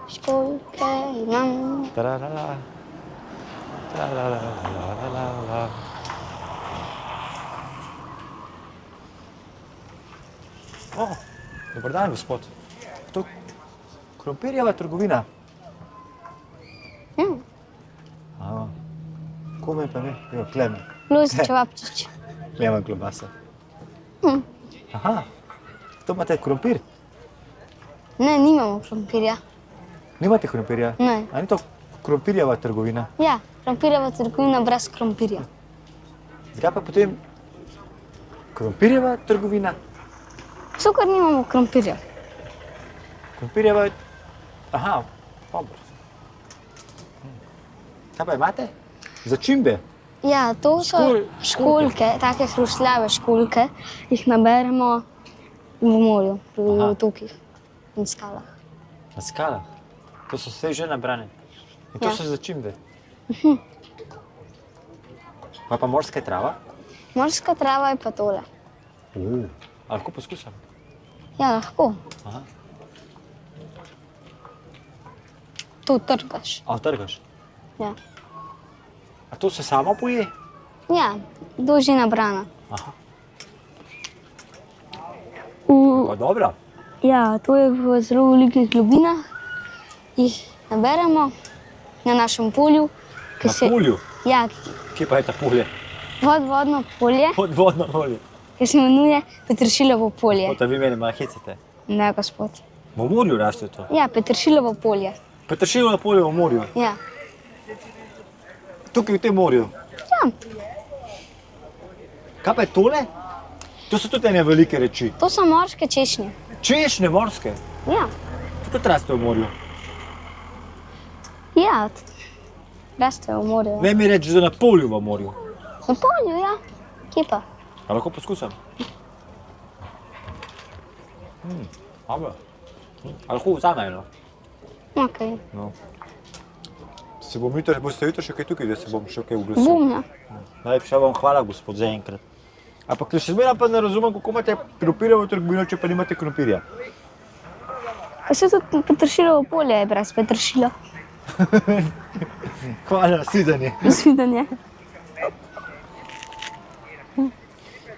Školjke imam. Tararara. Tararara. Dobar dan, gospod. To krompirjeva trgovina. Kome pa ne? Evo, Klemen. Luzi Čevapčič. Klemen klobasa. Aha, to imate krompir? Ne, nimamo krompirja. Nimate krompirja? Ne. A ni to krompirjeva trgovina? Ja, krompirjeva trgovina brez krompirja. Zakaj pa potem krompirjeva trgovina? Ker nimamo krompirja. Krompirjeva... Aha, dobro. Kaj pa imate? Začimbe? Ja, to so školjke, take hrustljave školjke, jih naberemo v morju, v otokih in skalah. Na skalah? To so vse že nabrane. In to Ja. so začimbe? Pa morska trava? Morska trava je pa tole. A lahko poskusam? Ja, lahko. Aha. To trgaš. A trgaš? Ja. A to se samo poje? Ja, to je že nabrana. Aha. Pa dobra. Ja, to je v zelo velikih globinah. Jih naberemo na našem polju. Na polju? Ja, Kje pa je ta polje? vodno polje, Podvodno polje. ki se imenuje Petršilovo polje. Ota vi mene malo hecate. Ne, gospod. V morju raste to? Ja, Petršilovo polje. Petršilovo polje v morju? Ja. Tukaj v tem morju? Ja, Kaj pa je tole? To so tudi ene velike reči. to so morske češnje. Češnje morske? Ja, To tudi raste v morju. ja, rastejo v morju. Ne mi reči, da na polju v morju. Na polju, ja. Kje pa? A lahko poskusam? Dobro. A lahko vzame eno? Okej. No. Boste jutri še kaj tukaj, da se bom še kaj oglasil? Bom, ja. Najlepša vam hvala, gospod, za enkrat. Ampak še zmeraj pa ne razumem, kako imate krompirjevo trgovino, če pa nimate krompirja. Pa se tudi Petršilovo polje je brez petršila. Hvala, nasvidenje. Nasvidenje.